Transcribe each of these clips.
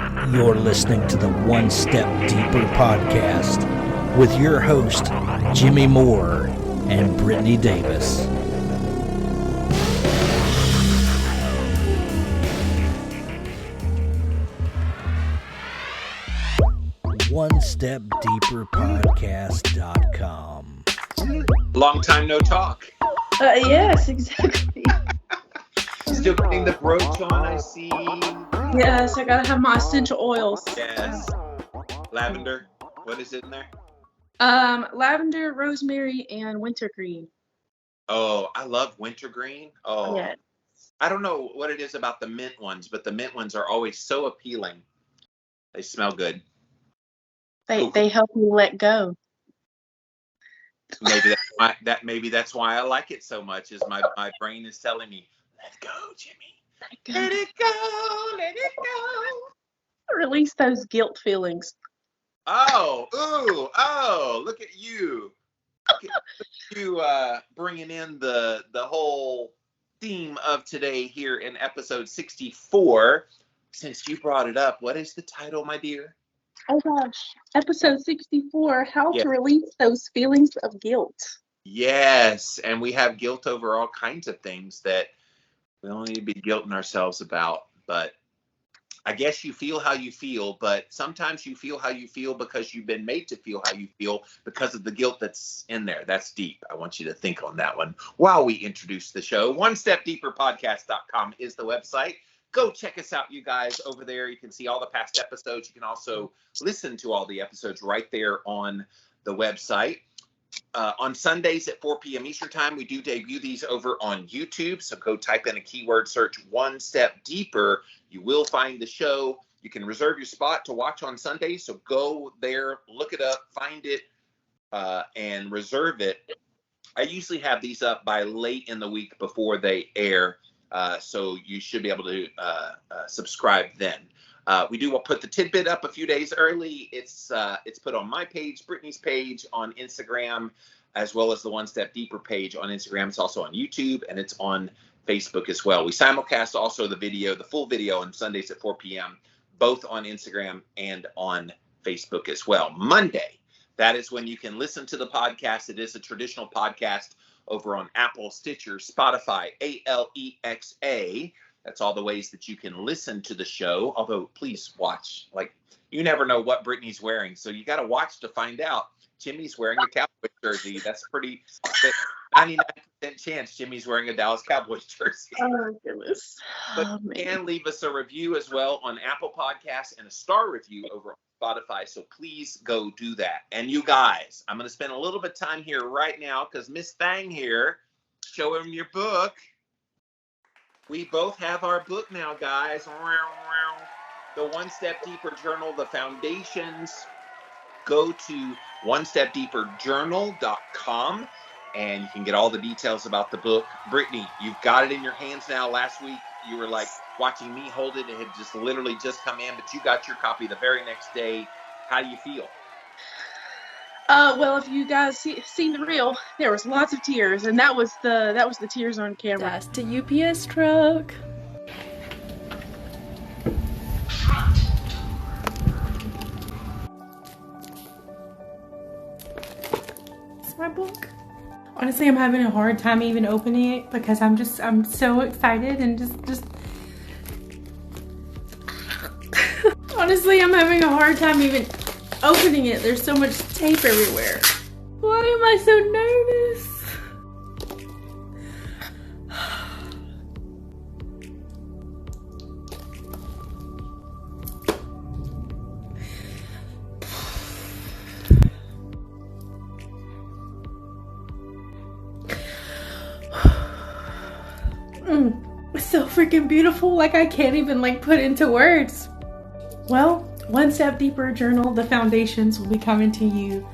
You're listening to the One Step Deeper podcast with your host, Jimmy Moore and Brittany Davis. OneStepDeeperPodcast.com. Long time no talk. Yes, exactly. Still getting the brooch on, I see. Yes, I gotta have my essential oils. Yes. Lavender. What is it in there? Lavender, rosemary, and wintergreen. Oh, I love wintergreen. Oh, Yeah. I don't know what it is about the mint ones, but the mint ones are always so appealing. They smell good. They help you let go. Maybe that's why I like it so much. Is my brain is telling me, let go, Jimmy. Let it go. Let it go. Release those guilt feelings. Oh, look at you. Look at you bringing in the whole theme of today here in episode 64. Since you brought it up, what is the title, my dear? Oh gosh, episode 64, how Yes. to release those feelings of guilt. Yes, and we have guilt over all kinds of things that we don't need to be guilting ourselves about. But I guess you feel how you feel, but sometimes you feel how you feel because you've been made to feel how you feel because of the guilt that's in there. That's deep. I want you to think on that one while we introduce the show. OneStepDeeperPodcast.com is the website. Go check us out, you guys, over there. You can see all the past episodes. You can also listen to all the episodes right there on the website. On Sundays at 4 p.m. Eastern Time, we do debut these over on YouTube. So go type in a keyword search, One Step Deeper. You will find the show. You can reserve your spot to watch on Sundays. So go there, look it up, find it, and reserve it. I usually have these up by late in the week before they air. So you should be able to subscribe then. We do put the tidbit up a few days early. It's put on my page, Brittany's page on Instagram, as well as the One Step Deeper page on Instagram. It's also on YouTube, and it's on Facebook as well. We simulcast also the full video on Sundays at 4 p.m., both on Instagram and on Facebook as well. Monday, that is when you can listen to the podcast. It is a traditional podcast over on Apple, Stitcher, Spotify, Alexa. That's all the ways that you can listen to the show. Although, please watch. Like, you never know what Brittany's wearing, so you got to watch to find out. Jimmy's wearing a Cowboys jersey. That's 99% chance Jimmy's wearing a Dallas Cowboys jersey. Oh my goodness. But you can leave us a review as well on Apple Podcasts and a star review over on Spotify. So please go do that. And you guys, I'm going to spend a little bit of time here right now because Miss Thang here, show him your book. We both have our book now, guys. The One Step Deeper Journal, The Foundations. Go to onestepdeeperjournal.com and you can get all the details about the book. Brittany, you've got it in your hands now. Last week, you were like watching me hold it. It had just literally just come in, but you got your copy the very next day. How do you feel? Well, if you guys seen the reel, there was lots of tears, and that was the tears on camera. That's the UPS truck. It's my book. Honestly, I'm having a hard time even opening it because I'm so excited and just honestly, I'm having a hard time even opening it. There's so much tape everywhere. Why am I so nervous? It's so freaking beautiful. Like, I can't even put into words. Well, One Step Deeper Journal, The Foundations, will be coming to you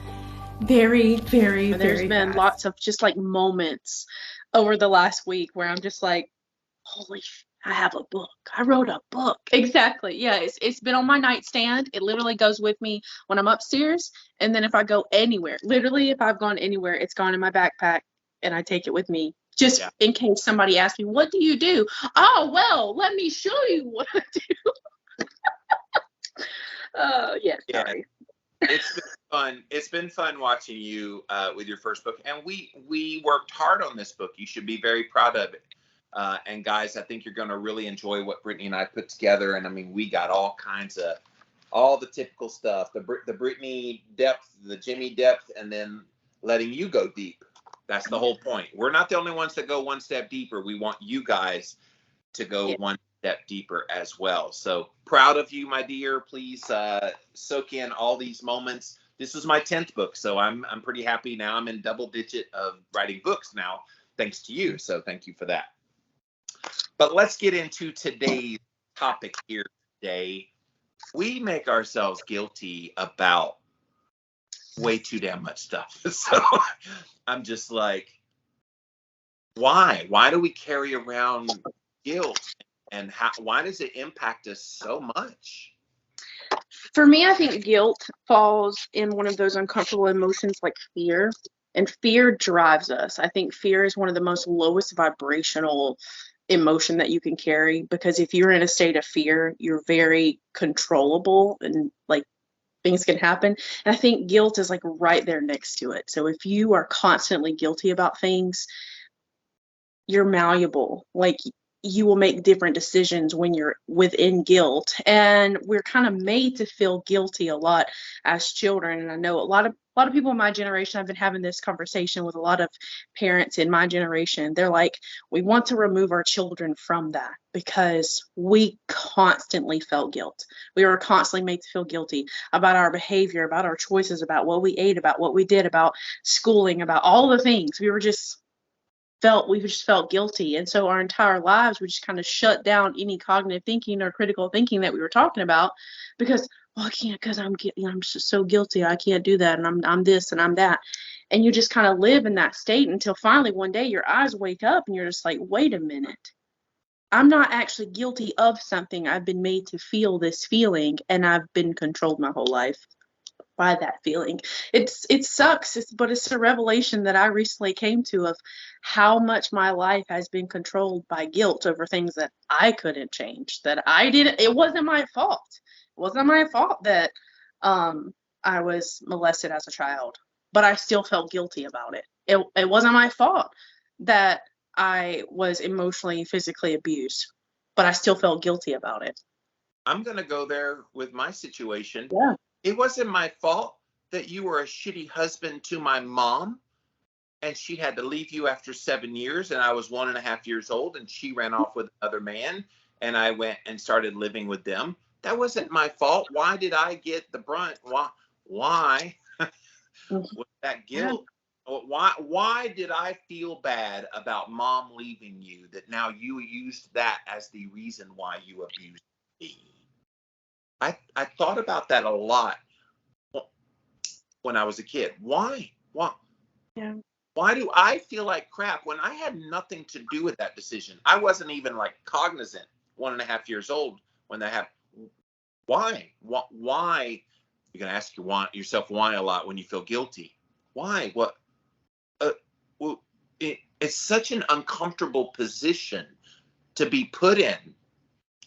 very, very, There's very been fast. lots of just moments over the last week where I'm just like, holy I have a book. I wrote a book. Exactly. Yeah, it's been on my nightstand. It literally goes with me when I'm upstairs. And then if I go anywhere, literally if I've gone anywhere, it's gone in my backpack and I take it with me. Just in case somebody asks me, what do you do? Oh, well, let me show you what I do. Yeah, Yeah. sorry. It's been fun. It's been fun watching you with your first book, and we worked hard on this book. You should be very proud of it. And guys, I think you're going to really enjoy what Brittany and I put together. And I mean, we got all kinds of all the typical stuff: the Brittany depth, the Jimmy depth, and then letting you go deep. That's the whole point. We're not the only ones that go one step deeper. We want you guys to go one step deeper as well. So proud of you, my dear. Please soak in all these moments. This is my 10th book, so I'm pretty happy now. I'm in double digit of writing books now, thanks to you. So thank you for that. But let's get into today's topic here today. We make ourselves guilty about way too damn much stuff. So I'm just like, why? Why do we carry around guilt? And why does it impact us so much? For me, I think guilt falls in one of those uncomfortable emotions like fear. And fear drives us. I think fear is one of the most lowest vibrational emotion that you can carry, because if you're in a state of fear, you're very controllable and like things can happen. And I think guilt is like right there next to it. So if you are constantly guilty about things, you're malleable. Like you will make different decisions when you're within guilt. And we're kind of made to feel guilty a lot as children. And I know a lot of people in my generation, I've been having this conversation with a lot of parents in my generation. They're like, we want to remove our children from that because we constantly felt guilt. We were constantly made to feel guilty about our behavior, about our choices, about what we ate, about what we did, about schooling, about all the things. We just felt guilty. And so our entire lives, we just kind of shut down any cognitive thinking or critical thinking that we were talking about because, well, I can't, because I'm just so guilty. I can't do that. And I'm this and I'm that. And you just kind of live in that state until finally one day your eyes wake up and you're just like, wait a minute. I'm not actually guilty of something. I've been made to feel this feeling and I've been controlled my whole life by that feeling. It sucks, but it's a revelation that I recently came to of how much my life has been controlled by guilt over things that I couldn't change, that I didn't. It wasn't my fault. It wasn't my fault that I was molested as a child, but I still felt guilty about it. It wasn't my fault that I was emotionally and physically abused, but I still felt guilty about it. I'm going to go there with my situation. Yeah. It wasn't my fault that you were a shitty husband to my mom and she had to leave you after 7 years and I was 1.5 years old and she ran off with another man and I went and started living with them. That wasn't my fault. Why did I get the brunt? Why was that guilt? Why did I feel bad about mom leaving you that now you used that as the reason why you abused me? I thought about that a lot when I was a kid. Why? Yeah. Why do I feel like crap when I had nothing to do with that decision? I wasn't even like cognizant 1.5 years old when that happened. Why? Why? You're going to ask yourself why a lot when you feel guilty. Why? What? Well, it's such an uncomfortable position to be put in.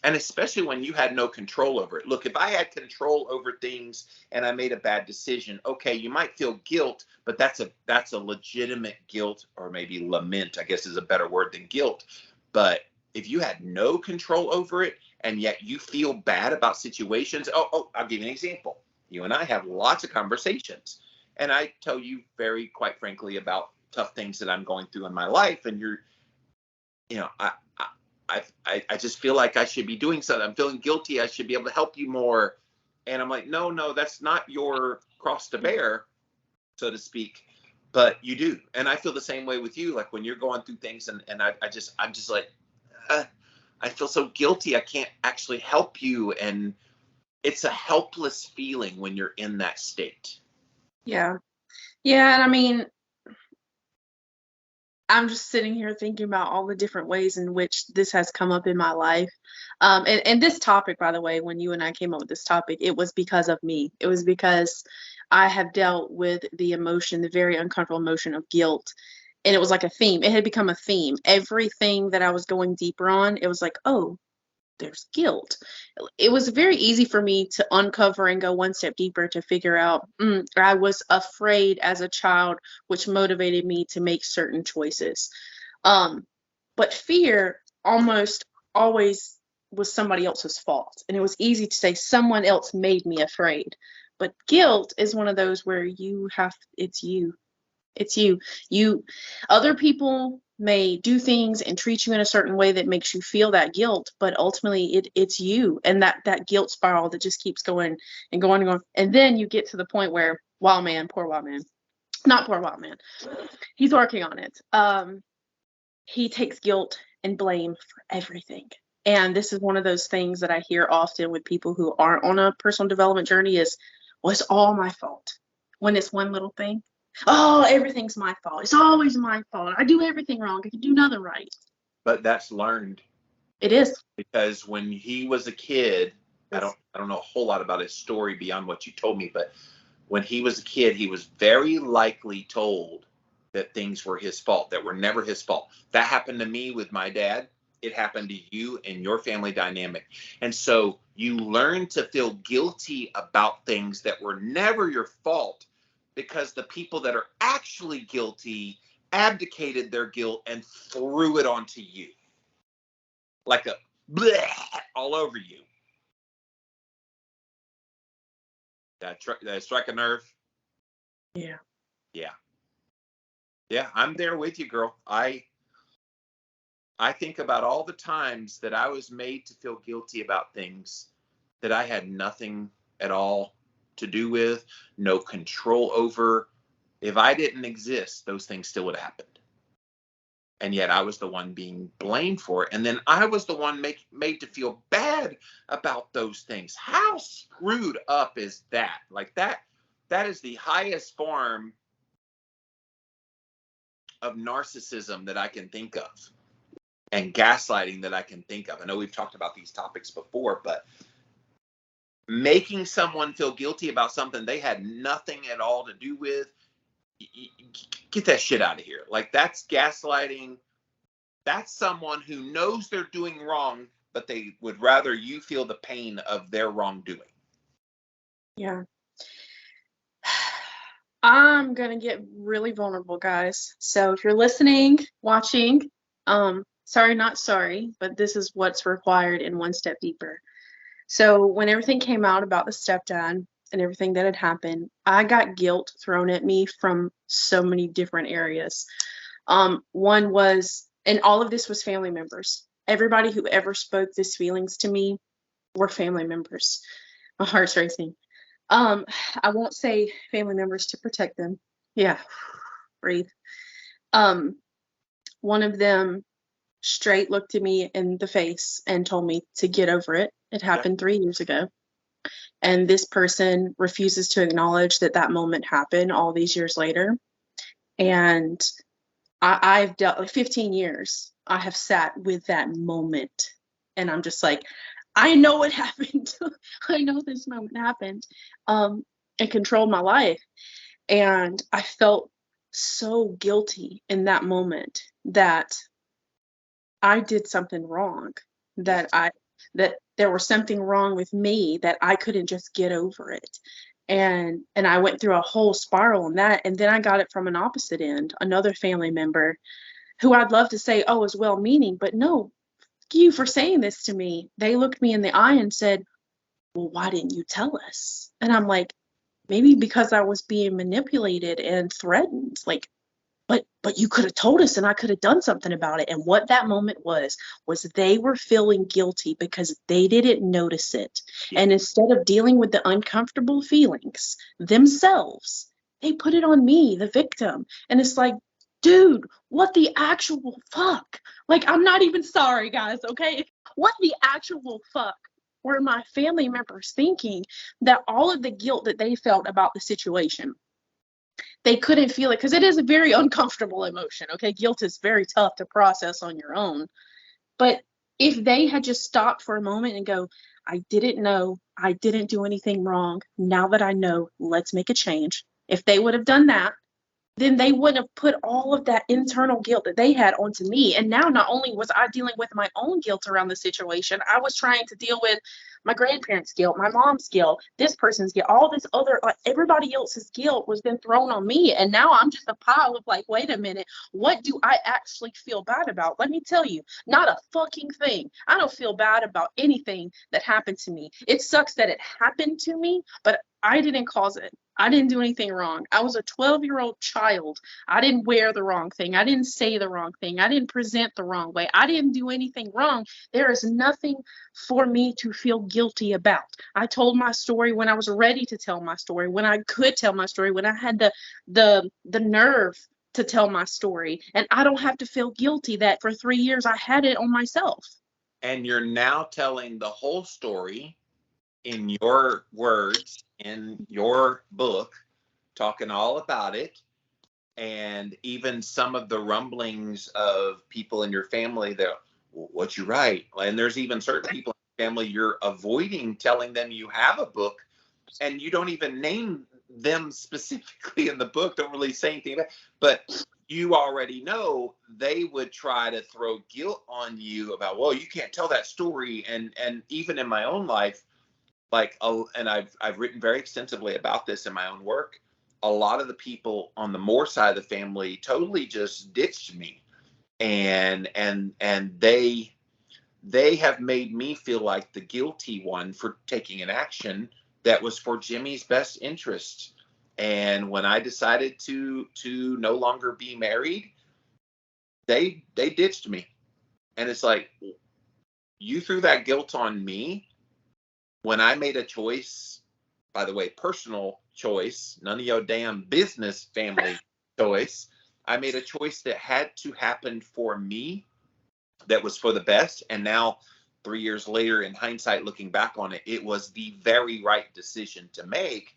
And especially when you had no control over it. Look, if I had control over things and I made a bad decision, okay, you might feel guilt, but that's a legitimate guilt, or maybe lament, I guess is a better word than guilt. But if you had no control over it and yet you feel bad about situations, I'll give you an example. You and I have lots of conversations and I tell you very quite frankly about tough things that I'm going through in my life. And I just feel like I should be doing something. I'm feeling guilty. I should be able to help you more. And I'm like, no, that's not your cross to bear, so to speak. But you do. And I feel the same way with you. Like when you're going through things and I'm just like, I feel so guilty. I can't actually help you. And it's a helpless feeling when you're in that state. Yeah. Yeah. And I mean, I'm just sitting here thinking about all the different ways in which this has come up in my life. And this topic, by the way, when you and I came up with this topic, it was because of me. It was because I have dealt with the emotion, the very uncomfortable emotion of guilt. And it was like a theme. It had become a theme. Everything that I was going deeper on, it was like, oh, there's guilt. It was very easy for me to uncover and go one step deeper to figure out I was afraid as a child, which motivated me to make certain choices. But fear almost always was somebody else's fault. And it was easy to say someone else made me afraid. But guilt is one of those where it's you. It's you. Other people may do things and treat you in a certain way that makes you feel that guilt, but ultimately it's you, and that guilt spiral that just keeps going and going and going. And then you get to the point where poor wild man, not poor wild man, he's working on it. He takes guilt and blame for everything. And this is one of those things that I hear often with people who aren't on a personal development journey is, well, it's all my fault. When it's one little thing, oh, everything's my fault. It's always my fault. I do everything wrong. I can do nothing right. But that's learned. It is. Because when he was a kid, I don't know a whole lot about his story beyond what you told me, but when he was a kid, he was very likely told that things were his fault, that were never his fault. That happened to me with my dad. It happened to you and your family dynamic. And so you learn to feel guilty about things that were never your fault, because the people that are actually guilty abdicated their guilt and threw it onto you. Like a bleh all over you. That strike a nerve? Yeah. Yeah. Yeah, I'm there with you, girl. I think about all the times that I was made to feel guilty about things that I had nothing at all to do with, no control over. If I didn't exist, those things still would have happened. And yet I was the one being blamed for it. And then I was the one made to feel bad about those things. How screwed up is that? Like that is the highest form of narcissism that I can think of, and gaslighting that I can think of. I know we've talked about these topics before, but making someone feel guilty about something they had nothing at all to do with, get that shit out of here. Like, that's gaslighting. That's someone who knows they're doing wrong, but they would rather you feel the pain of their wrongdoing. Yeah. I'm going to get really vulnerable, guys. So if you're listening, watching, sorry, not sorry, but this is what's required in One Step Deeper. So when everything came out about the stepdad and everything that had happened, I got guilt thrown at me from so many different areas. One was, and all of this was family members. Everybody who ever spoke these feelings to me were family members. My heart's racing. I won't say family members to protect them. Yeah, breathe. One of them straight looked at me in the face and told me to get over it. It happened 3 years ago. And this person refuses to acknowledge that moment happened all these years later. And I've dealt like 15 years. I have sat with that moment, and I'm just like, I know it happened. I know this moment happened, and controlled my life. And I felt so guilty in that moment that I did something wrong, that there was something wrong with me, that I couldn't just get over it. And I went through a whole spiral on that. And then I got it from an opposite end, another family member who I'd love to say, oh, is well-meaning, but no, thank you for saying this to me. They looked me in the eye and said, well, why didn't you tell us? And I'm like, maybe because I was being manipulated and threatened. Like, but you could have told us and I could have done something about it. And what that moment was they were feeling guilty because they didn't notice it. Yeah. And instead of dealing with the uncomfortable feelings themselves, they put it on me, the victim. And it's like, dude, what the actual fuck? Like, I'm not even sorry, guys, okay? What the actual fuck were my family members thinking that all of the guilt that they felt about the situation, they couldn't feel it because it is a very uncomfortable emotion, okay? Guilt is very tough to process on your own. But if they had just stopped for a moment and go, I didn't know, I didn't do anything wrong. Now that I know, let's make a change. If they would have done that, then they wouldn't have put all of that internal guilt that they had onto me. And now not only was I dealing with my own guilt around the situation, I was trying to deal with my grandparents' guilt, my mom's guilt, this person's guilt, all this other, like everybody else's guilt was then thrown on me. And now I'm just a pile of like, wait a minute, what do I actually feel bad about? Let me tell you, not a fucking thing. I don't feel bad about anything that happened to me. It sucks that it happened to me, but I didn't cause it. I didn't do anything wrong. I was a 12-year-old child. I didn't wear the wrong thing. I didn't say the wrong thing. I didn't present the wrong way. I didn't do anything wrong. There is nothing for me to feel guilty about. I told my story when I was ready to tell my story, when I could tell my story, when I had the nerve to tell my story. And I don't have to feel guilty that for 3 years I had it on myself. And you're now telling the whole story in your words, in your book, talking all about it. And even some of the rumblings of people in your family that, well, what you write? And there's even certain people in your family you're avoiding telling them you have a book, and you don't even name them specifically in the book, don't really say anything about it, but you already know they would try to throw guilt on you about, well, you can't tell that story. And even in my own life, like, and I've written very extensively about this in my own work. A lot of the people on the Moore side of the family totally just ditched me, and they have made me feel like the guilty one for taking an action that was for Jimmy's best interest. And when I decided to no longer be married, they ditched me. And it's like, you threw that guilt on me when I made a choice, by the way, personal choice, none of your damn business family choice. I made a choice that had to happen for me, that was for the best. And now 3 years later, in hindsight, looking back on it, it was the very right decision to make.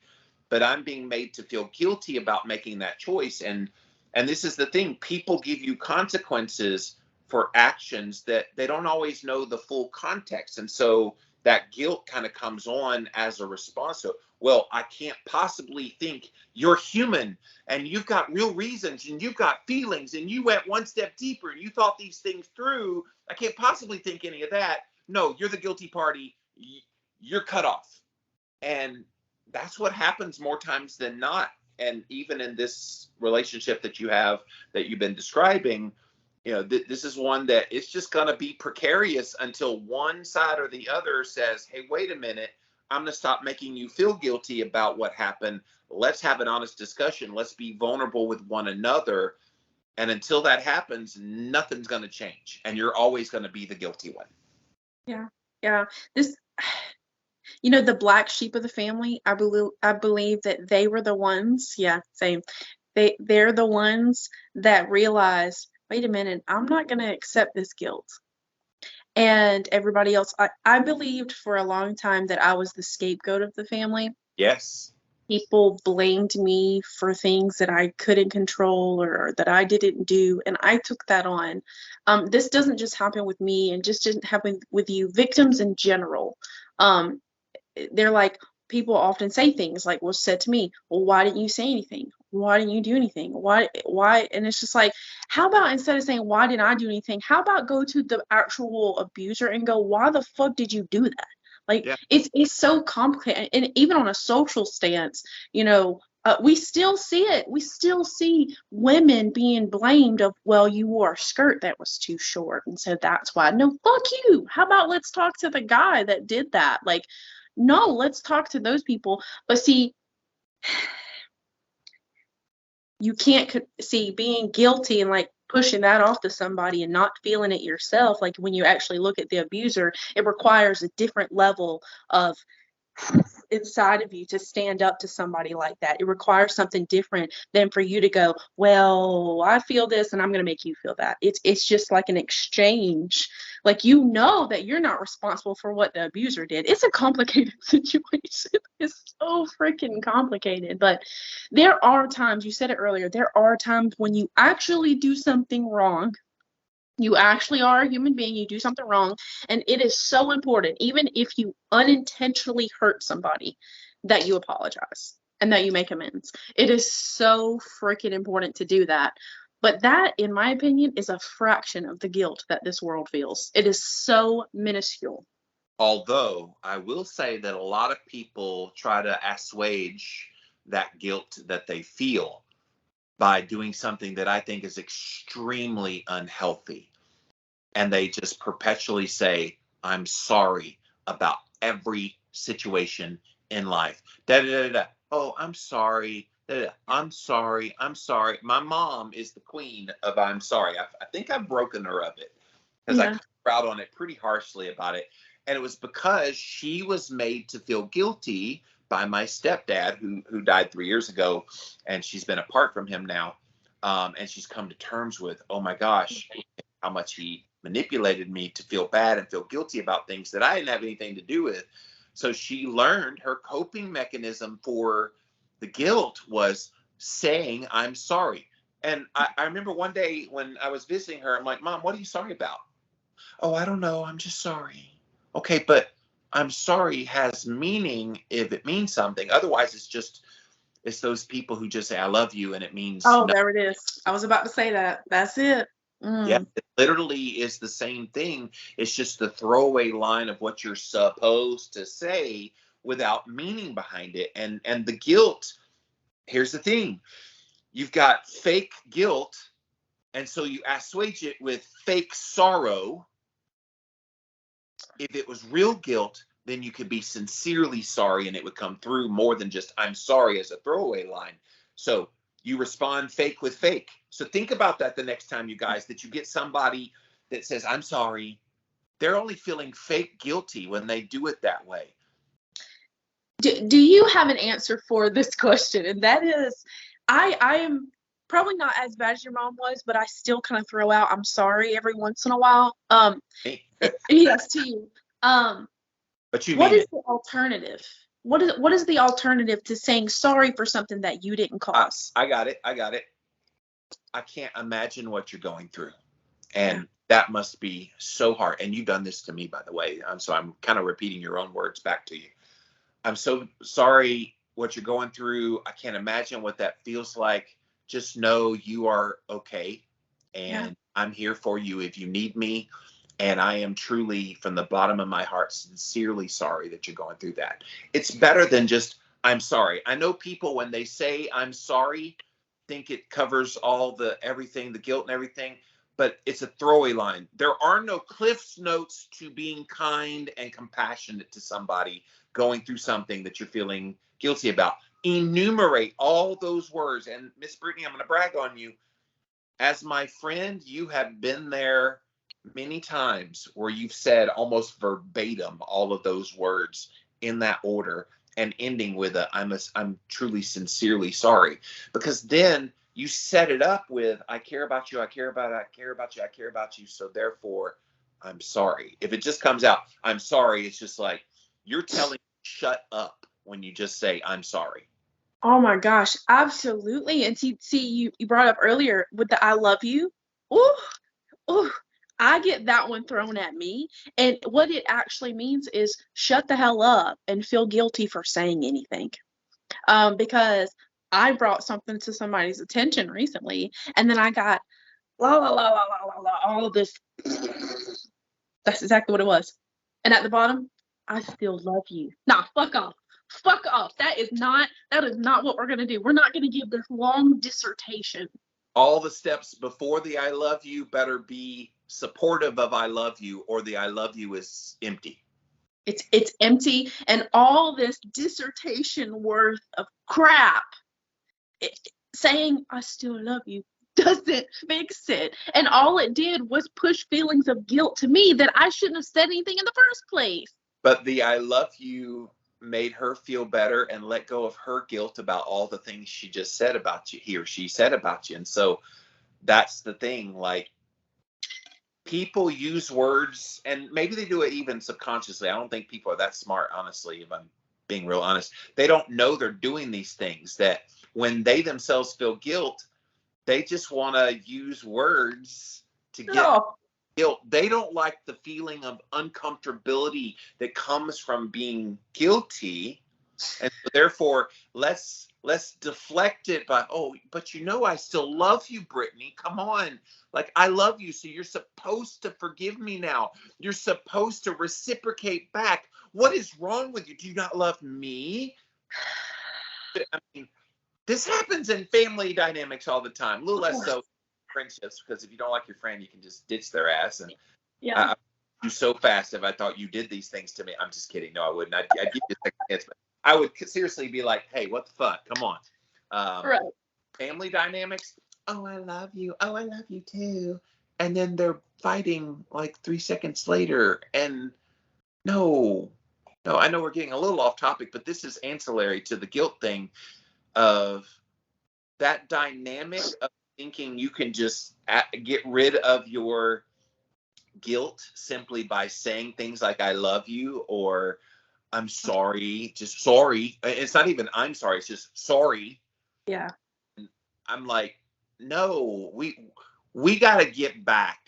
But I'm being made to feel guilty about making that choice. And this is the thing, people give you consequences for actions that they don't always know the full context. And so that guilt kind of comes on as a response. So, well, I can't possibly think, you're human and you've got real reasons and you've got feelings and you went one step deeper and you thought these things through. I can't possibly think any of that. No, you're the guilty party. You're cut off. And that's what happens more times than not. And even in this relationship that you have, that you've been describing, you know, this is one that it's just going to be precarious until one side or the other says, hey, wait a minute, I'm going to stop making you feel guilty about what happened. Let's have an honest discussion. Let's be vulnerable with one another. And until that happens, nothing's going to change. And you're always going to be the guilty one. Yeah. Yeah. This, you know, the black sheep of the family, I believe that they were the ones. Yeah, same. They're the ones that realized, wait a minute, I'm not going to accept this guilt. And everybody else, I believed for a long time that I was the scapegoat of the family. Yes. People blamed me for things that I couldn't control or that I didn't do. And I took that on. This doesn't just happen with me and just didn't happen with you. Victims in general. They're like, people often say things like, well, said to me, well, why didn't you say anything? Why didn't you do anything? Why? And it's just like, how about instead of saying, why didn't I do anything? How about go to the actual abuser and go, why the fuck did you do that? Like, yeah. It's so complicated. And even on a social stance, you know, we still see it. We still see women being blamed of, well, you wore a skirt that was too short. And so that's why. No, fuck you. How about let's talk to the guy that did that? Like, no, let's talk to those people. But see, you can't see being guilty and like pushing that off to somebody and not feeling it yourself. Like when you actually look at the abuser, it requires a different level of inside of you to stand up to somebody like that. It requires something different than for you to go, well, I feel this and I'm going to make you feel that. It's just like an exchange. Like, you know that you're not responsible for what the abuser did. It's a complicated situation. It's so freaking complicated. But there are times, you said it earlier, there are times when you actually do something wrong. You actually are a human being. You do something wrong. And it is so important, even if you unintentionally hurt somebody, that you apologize. and that you make amends. It is so freaking important to do that. But that, in my opinion, is a fraction of the guilt that this world feels. It is so minuscule. Although I will say that a lot of people try to assuage that guilt that they feel by doing something that I think is extremely unhealthy. And they just perpetually say, I'm sorry about every situation in life. Da, da, da, da. Oh, I'm sorry. Da, da. I'm sorry. I'm sorry. My mom is the queen of I'm sorry. I think I've broken her of it because I called her out on it pretty harshly about it. And it was because she was made to feel guilty by my stepdad, who died 3 years ago, and she's been apart from him now. And she's come to terms with, oh my gosh, how much he manipulated me to feel bad and feel guilty about things that I didn't have anything to do with. So she learned her coping mechanism for the guilt was saying, I'm sorry. And I remember one day when I was visiting her, I'm like, Mom, what are you sorry about? Oh, I don't know. I'm just sorry. Okay, but I'm sorry has meaning if it means something. Otherwise, it's those people who just say, I love you, and it means Oh, nothing. there it is. I was about to say that. That's it. Yeah, it literally is the same thing. It's just the throwaway line of what you're supposed to say without meaning behind it. And the guilt, here's the thing. You've got fake guilt, and so you assuage it with fake sorrow. If it was real guilt, then you could be sincerely sorry and it would come through more than just I'm sorry as a throwaway line. So you respond fake with fake. So think about that the next time, you guys, that you get somebody that says, I'm sorry. They're only feeling fake guilty when they do it that way. Do you have an answer for this question? And that is, I am probably not as bad as your mom was, but I still kind of throw out I'm sorry every once in a while. Yes, to you. But you what mean is the alternative? What is the alternative to saying sorry for something that you didn't cause? I got it. I can't imagine what you're going through. And that must be so hard. And you've done this to me, by the way. So I'm kind of repeating your own words back to you. I'm so sorry what you're going through. I can't imagine what that feels like. Just know you are okay. And I'm here for you if you need me. And I am truly, from the bottom of my heart, sincerely sorry that you're going through that. It's better than just, I'm sorry. I know people, when they say I'm sorry, think it covers all everything, the guilt and everything, but it's a throwaway line. There are no Cliff's Notes to being kind and compassionate to somebody going through something that you're feeling guilty about. Enumerate all those words. And Miss Brittany, I'm going to brag on you. As my friend, you have been there many times where you've said almost verbatim all of those words in that order and ending with I'm truly sincerely sorry, because then you set it up with I care about you, I care about you, so therefore I'm sorry. If it just comes out I'm sorry, it's just like you're telling shut up when you just say I'm sorry. Oh my gosh, absolutely. And see you brought up earlier with the I love you. Oh, I get that one thrown at me. And what it actually means is shut the hell up and feel guilty for saying anything. Because I brought something to somebody's attention recently, and then I got la la la la la la la all of this. That's exactly what it was. And at the bottom, I still love you. Nah, fuck off. Fuck off. That is not what we're gonna do. We're not gonna give this long dissertation. All the steps before the I love you better be supportive of I love you, or the I love you is empty. It's empty, and all this dissertation worth of crap saying I still love you doesn't fix it. And all it did was push feelings of guilt to me that I shouldn't have said anything in the first place. But the I love you made her feel better and let go of her guilt about all the things she just said about you, he or she said about you. And so that's the thing, like, people use words, and maybe they do it even subconsciously. I don't think people are that smart, honestly, if I'm being real honest. They don't know they're doing these things, that when they themselves feel guilt, they just want to use words to get guilt. They don't like the feeling of uncomfortability that comes from being guilty. And so therefore, let's let's deflect it by, oh, but you know, I still love you, Brittany. Come on. Like, I love you. So you're supposed to forgive me now. You're supposed to reciprocate back. What is wrong with you? Do you not love me? I mean, this happens in family dynamics all the time. A little less so friendships, because if you don't like your friend, you can just ditch their ass. And Yeah. I do so fast if I thought you did these things to me. I'm just kidding. No, I wouldn't. I'd give you a second chance, but I would seriously be like, hey, what the fuck? Come on. Right. Family dynamics. Oh, I love you. Oh, I love you too. And then they're fighting like 3 seconds later. And no, I know we're getting a little off topic, but this is ancillary to the guilt thing of that dynamic of thinking you can just get rid of your guilt simply by saying things like I love you or I'm sorry, just sorry. It's not even I'm sorry, it's just sorry. Yeah. I'm like, no, we got to get back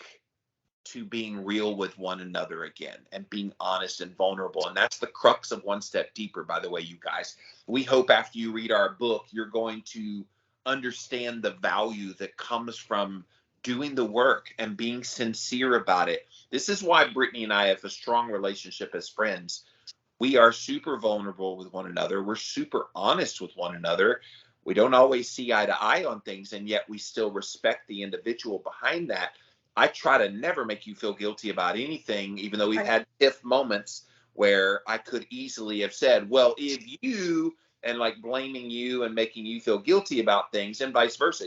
to being real with one another again and being honest and vulnerable. And that's the crux of One Step Deeper, by the way, you guys. We hope after you read our book, you're going to understand the value that comes from doing the work and being sincere about it. This is why Brittany and I have a strong relationship as friends. We are super vulnerable with one another. We're super honest with one another. We don't always see eye to eye on things, and yet we still respect the individual behind that. I try to never make you feel guilty about anything, even though we've had stiff moments where I could easily have said, well, if you, and like blaming you and making you feel guilty about things, and vice versa.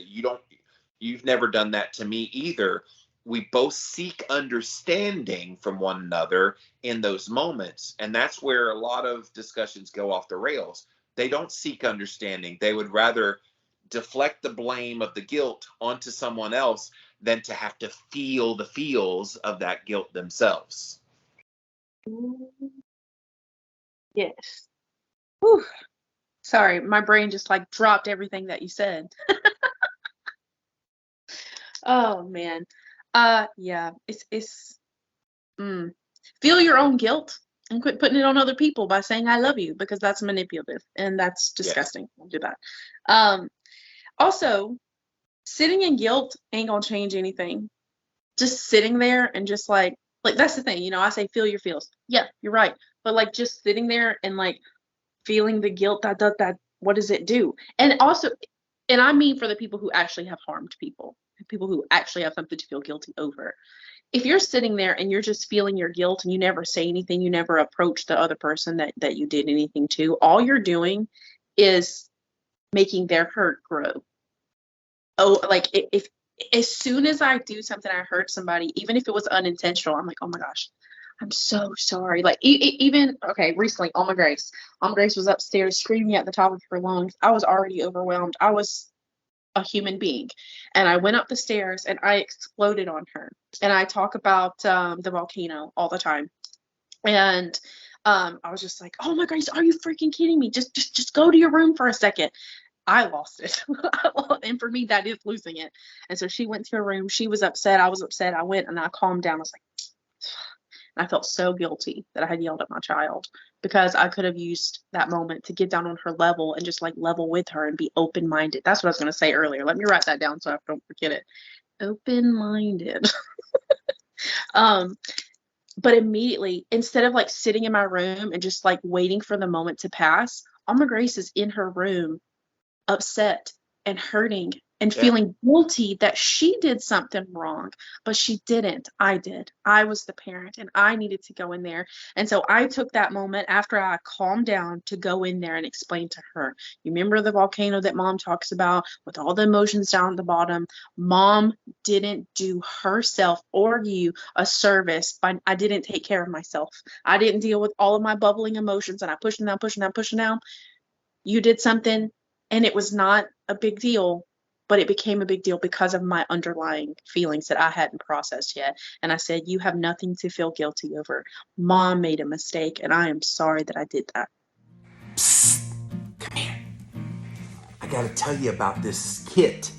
You've never done that to me either. We both seek understanding from one another in those moments. And that's where a lot of discussions go off the rails. They don't seek understanding. They would rather deflect the blame of the guilt onto someone else than to have to feel the feels of that guilt themselves. Yes. Whew. Sorry, my brain just like dropped everything that you said. Oh man. Yeah, it's feel your own guilt and quit putting it on other people by saying I love you, because that's manipulative and that's disgusting. Yes. Don't do that. Also, sitting in guilt ain't gonna change anything. Just sitting there and just like that's the thing, you know, I say feel your feels. Yeah, you're right. But like just sitting there and like feeling the guilt, that what does it do? And also, and I mean for the people who actually have harmed people who actually have something to feel guilty over. If you're sitting there and you're just feeling your guilt and you never say anything, you never approach the other person that you did anything to, all you're doing is making their hurt grow. Oh, like if as soon as I do something, I hurt somebody, even if it was unintentional, I'm like, oh my gosh, I'm so sorry. Like even, okay, recently, Alma Grace was upstairs screaming at the top of her lungs. I was already overwhelmed. I was a human being, and I went up the stairs and I exploded on her. And I talk about the volcano all the time. And I was just like, oh my Grace, are you freaking kidding me? Just go to your room for a second. I lost it. And for me, that is losing it. And so she went to her room. She was upset. I was upset. I went and I calmed down. I was like, and I felt so guilty that I had yelled at my child, because I could have used that moment to get down on her level and just like level with her and be open-minded. That's what I was going to say earlier. Let me write that down so I don't forget it. Open-minded. But immediately, instead of like sitting in my room and just like waiting for the moment to pass, Alma Grace is in her room, upset and hurting and feeling guilty that she did something wrong, but she didn't. I did. I was the parent and I needed to go in there. And so I took that moment after I calmed down to go in there and explain to her, you remember the volcano that mom talks about with all the emotions down at the bottom? Mom didn't do herself or you a service by, I didn't take care of myself. I didn't deal with all of my bubbling emotions and I pushed them down. You did something and it was not a big deal, but it became a big deal because of my underlying feelings that I hadn't processed yet. And I said, you have nothing to feel guilty over. Mom made a mistake, and I am sorry that I did that. Psst, come here. I gotta tell you about this kit.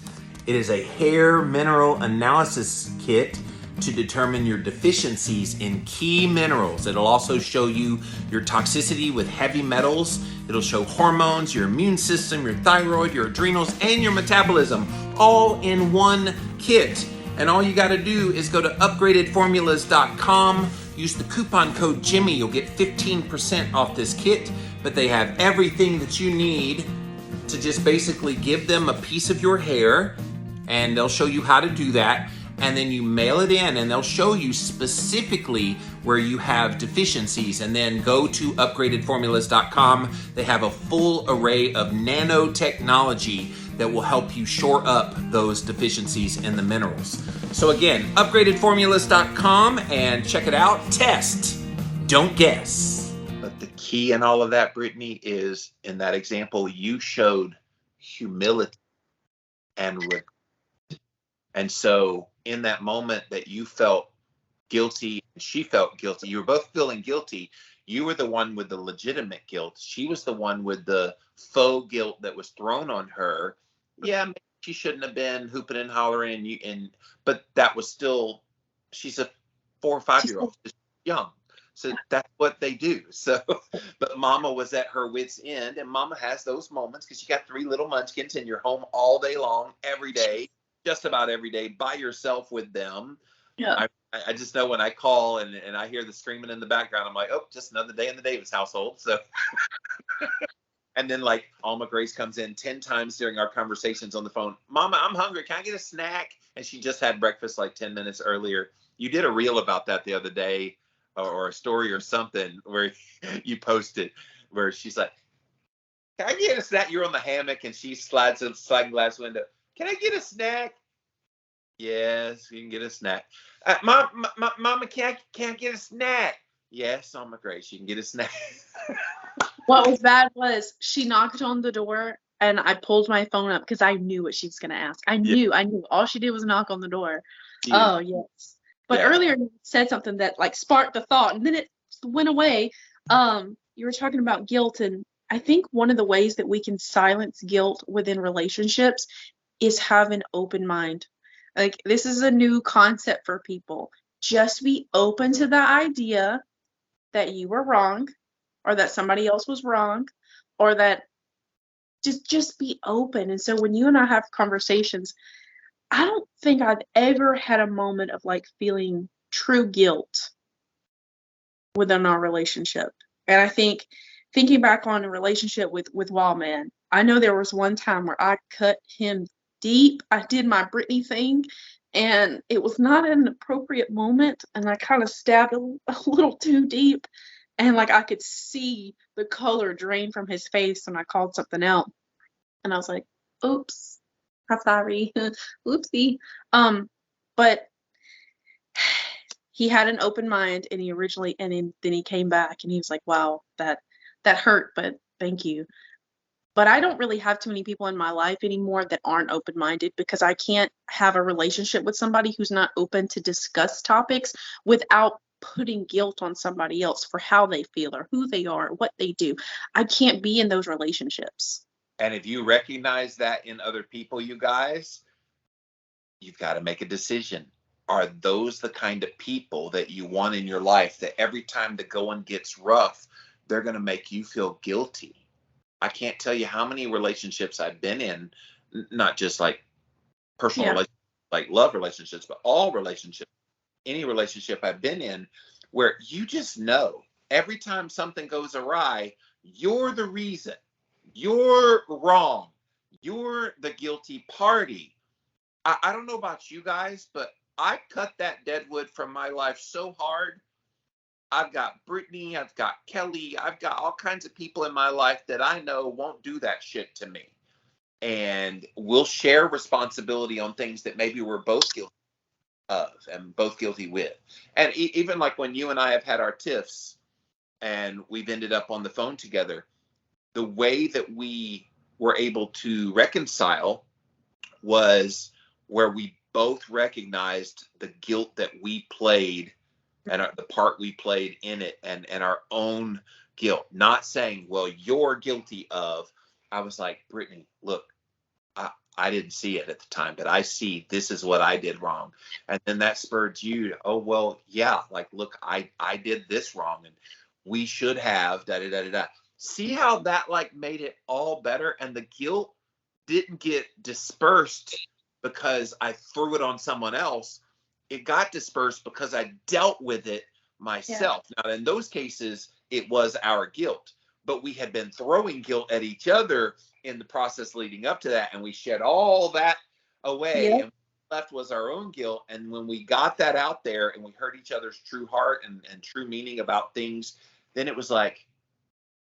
It is a hair mineral analysis kit to determine your deficiencies in key minerals. It'll also show you your toxicity with heavy metals It'll show hormones, your immune system, your thyroid, your adrenals, and your metabolism all in one kit. And all you got to do is go to upgradedformulas.com, use the coupon code Jimmy. You'll get 15% off this kit, but they have everything that you need to just basically give them a piece of your hair, and they'll show you how to do that. And then you mail it in, and they'll show you specifically where you have deficiencies. And then go to upgradedformulas.com. They have a full array of nanotechnology that will help you shore up those deficiencies in the minerals. So again, upgradedformulas.com, and check it out. Test, don't guess. But the key in all of that, Brittany, is in that example, you showed humility and regret. And so in that moment that you felt guilty and she felt guilty, you were both feeling guilty. You were the one with the legitimate guilt. She was the one with the faux guilt that was thrown on her. Yeah, maybe she shouldn't have been hooping and hollering, but that was still, she's a 4 or 5 year old, she's young. So that's what they do. So, but Mama was at her wit's end, and Mama has those moments because you got 3 little munchkins and you're home all day long, every day, just about every day, by yourself with them. Yeah. I just know when I call and I hear the screaming in the background, I'm like, oh, just another day in the Davis household. So, and then like Alma Grace comes in 10 times during our conversations on the phone. Mama, I'm hungry. Can I get a snack? And she just had breakfast like 10 minutes earlier. You did a reel about that the other day, or a story or something where you posted where she's like, can I get a snack? You're on the hammock and she slides in the sliding glass window. Can I get a snack? Yes, you can get a snack. Mama, can I get a snack? Yes, Alma Grace, you can get a snack. What was bad was she knocked on the door and I pulled my phone up because I knew what she was going to ask. I knew. All she did was knock on the door. Yeah. Oh, yes. But Yeah. earlier you said something that like sparked the thought and then it went away. You were talking about guilt, and I think one of the ways that we can silence guilt within relationships is have an open mind. Like, this is a new concept for people. Just be open to the idea that you were wrong, or that somebody else was wrong, or that just be open. And so when you and I have conversations, I don't think I've ever had a moment of like feeling true guilt within our relationship. And I think thinking back on a relationship with Wildman, I know there was one time where I cut him deep. I did my Brittany thing, and it was not an appropriate moment, and I kind of stabbed a little too deep, and like I could see the color drain from his face, and I called something out, and I was like, oops, I'm sorry. Oopsie. But he had an open mind, and then he came back and he was like, wow, that hurt, but thank you. But I don't really have too many people in my life anymore that aren't open-minded, because I can't have a relationship with somebody who's not open to discuss topics without putting guilt on somebody else for how they feel or who they are, or what they do. I can't be in those relationships. And if you recognize that in other people, you guys, you've got to make a decision. Are those the kind of people that you want in your life, that every time the going gets rough, they're going to make you feel guilty? I can't tell you how many relationships I've been in, not just like personal relationships, like love relationships, but all relationships, any relationship I've been in, where you just know every time something goes awry, you're the reason. You're wrong. You're the guilty party. I don't know about you guys, but I cut that deadwood from my life so hard. I've got Brittany, I've got Kelly, I've got all kinds of people in my life that I know won't do that shit to me. And we'll share responsibility on things that maybe we're both guilty of and both guilty with. And even like when you and I have had our tiffs and we've ended up on the phone together, the way that we were able to reconcile was where we both recognized the guilt that we played and the part we played in it, and our own guilt. Not saying, well, you're guilty of. I was like, Brittany, look, I didn't see it at the time, but I see this is what I did wrong. And then that spurred you to, oh, well, yeah, like, look, I did this wrong, and we should have, da-da-da-da-da. See how that like made it all better, and the guilt didn't get dispersed because I threw it on someone else. It got dispersed because I dealt with it myself. Now, in those cases, it was our guilt, but we had been throwing guilt at each other in the process leading up to that, and we shed all that away. And left was our own guilt. And when we got that out there and we heard each other's true heart and true meaning about things, then it was like,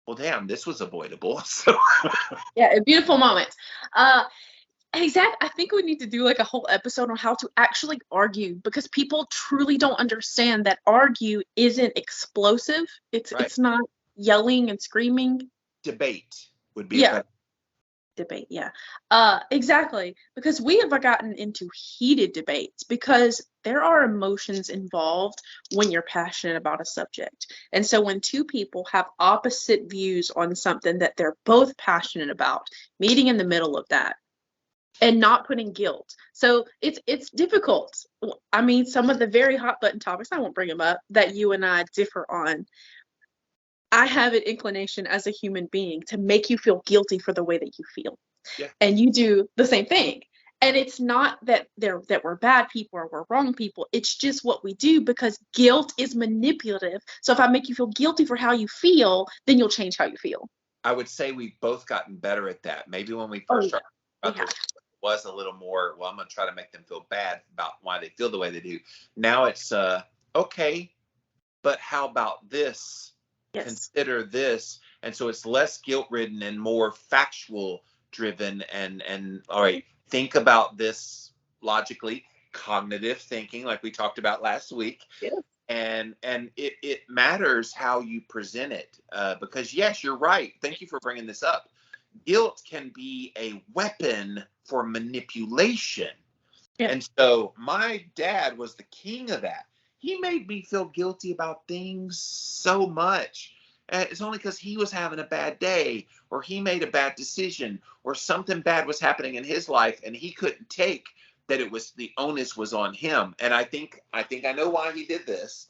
well, damn, this was avoidable. So yeah, a beautiful moment. Hey, Zach, I think we need to do like a whole episode on how to actually argue, because people truly don't understand that argue isn't explosive. It's not yelling and screaming. Debate would be a better debate. Yeah, exactly. Because we have gotten into heated debates because there are emotions involved when you're passionate about a subject. And so when two people have opposite views on something that they're both passionate about, meeting in the middle of that and not putting guilt. So it's difficult. I mean, some of the very hot button topics, I won't bring them up, that you and I differ on. I have an inclination as a human being to make you feel guilty for the way that you feel. Yeah. And you do the same thing. And it's not that we're bad people or we're wrong people. It's just what we do, because guilt is manipulative. So if I make you feel guilty for how you feel, then you'll change how you feel. I would say we've both gotten better at that. Maybe when we first started about this, it was a little more, well, I'm going to try to make them feel bad about why they feel the way they do. Now it's, okay, but how about this? Yes. Consider this. And so it's less guilt-ridden and more factual-driven. And all right, think about this logically, cognitive thinking, like we talked about last week. Yes. And it matters how you present it, because yes, you're right. Thank you for bringing this up. Guilt can be a weapon for manipulation. Yeah. And so my dad was the king of that. He made me feel guilty about things so much. And it's only because he was having a bad day, or he made a bad decision, or something bad was happening in his life, and he couldn't take that it was the onus was on him. And I think I know why he did this,